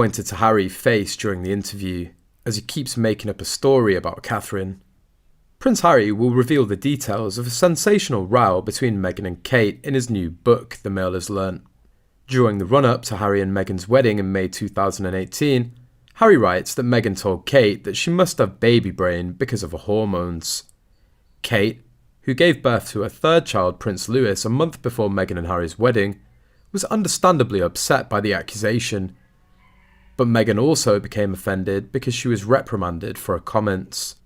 pointed to Harry's face during the interview, as he keeps making up a story about Catherine. Prince Harry will reveal the details of a sensational row between Meghan and Kate in his new book, The Mail Has Learnt. During the run-up to Harry and Meghan's wedding in May 2018, Harry writes that Meghan told Kate that she must have baby brain because of her hormones. Kate, who gave birth to her third child, Prince Louis, a month before Meghan and Harry's wedding, was understandably upset by the accusation. But Meghan also became offended because she was reprimanded for her comments.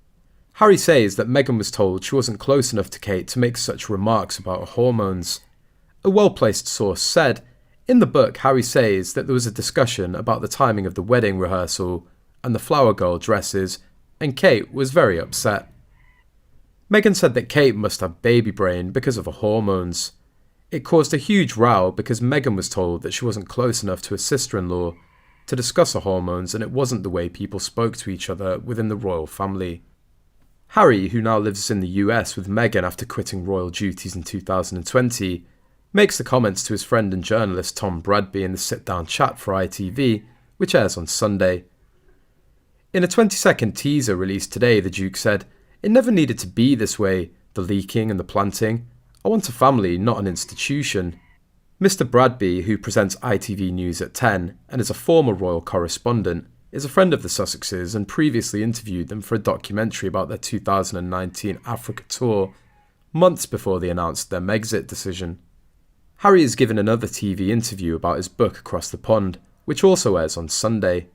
Harry says that Meghan was told she wasn't close enough to Kate to make such remarks about her hormones. A well-placed source said, in the book Harry says that there was a discussion about the timing of the wedding rehearsal and the flower girl dresses, and Kate was very upset. Meghan said that Kate must have baby brain because of her hormones. It caused a huge row because Meghan was told that she wasn't close enough to her sister-in-law to discuss her hormones, and it wasn't the way people spoke to each other within the royal family. Harry, who now lives in the US with Meghan after quitting royal duties in 2020, makes the comments to his friend and journalist Tom Bradby in the sit-down chat for ITV, which airs on Sunday. In a 20-second teaser released today, the Duke said, "It never needed to be this way, the leaking and the planting. I want a family, not an institution." Mr. Bradby, who presents ITV News at 10 and is a former royal correspondent, is a friend of the Sussexes and previously interviewed them for a documentary about their 2019 Africa tour, months before they announced their Megxit decision. Harry is given another TV interview about his book Across the Pond, which also airs on Sunday.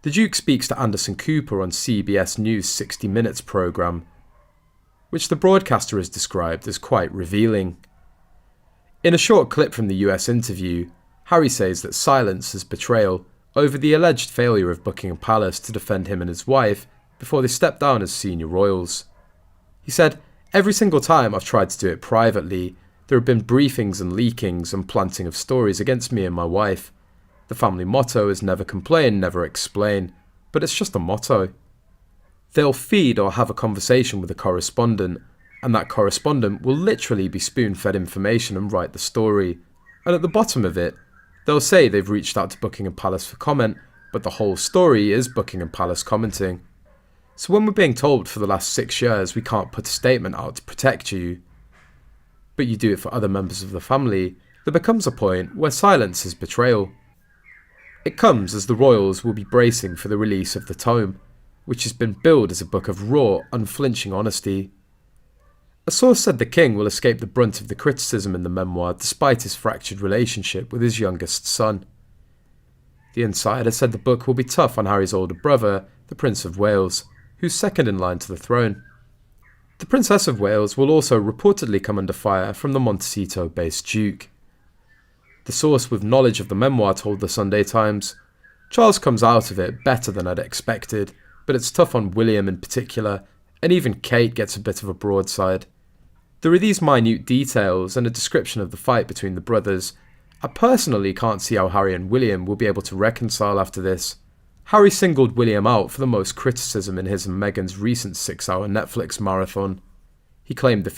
The Duke speaks to Anderson Cooper on CBS News' 60 Minutes programme, which the broadcaster has described as quite revealing. In a short clip from the US interview, Harry says that silence is betrayal over the alleged failure of Buckingham Palace to defend him and his wife before they stepped down as senior royals. He said, "Every single time I've tried to do it privately, there have been briefings and leakings and planting of stories against me and my wife. The family motto is never complain, never explain, but it's just a motto. They'll feed or have a conversation with a correspondent, and that correspondent will literally be spoon-fed information and write the story. And at the bottom of it, they'll say they've reached out to Buckingham Palace for comment, but the whole story is Buckingham Palace commenting. So when we're being told for the last 6 years we can't put a statement out to protect you, but you do it for other members of the family, there becomes a point where silence is betrayal." It comes as the royals will be bracing for the release of the tome, which has been billed as a book of raw, unflinching honesty. A source said the king will escape the brunt of the criticism in the memoir despite his fractured relationship with his youngest son. The insider said the book will be tough on Harry's older brother, the Prince of Wales, who's second in line to the throne. The Princess of Wales will also reportedly come under fire from the Montecito-based Duke. The source with knowledge of the memoir told the Sunday Times, "Charles comes out of it better than I'd expected, but it's tough on William in particular, and even Kate gets a bit of a broadside. There are these minute details and a description of the fight between the brothers. I personally can't see how Harry and William will be able to reconcile after this." Harry singled William out for the most criticism in his and Meghan's recent 6-hour Netflix marathon. He claimed the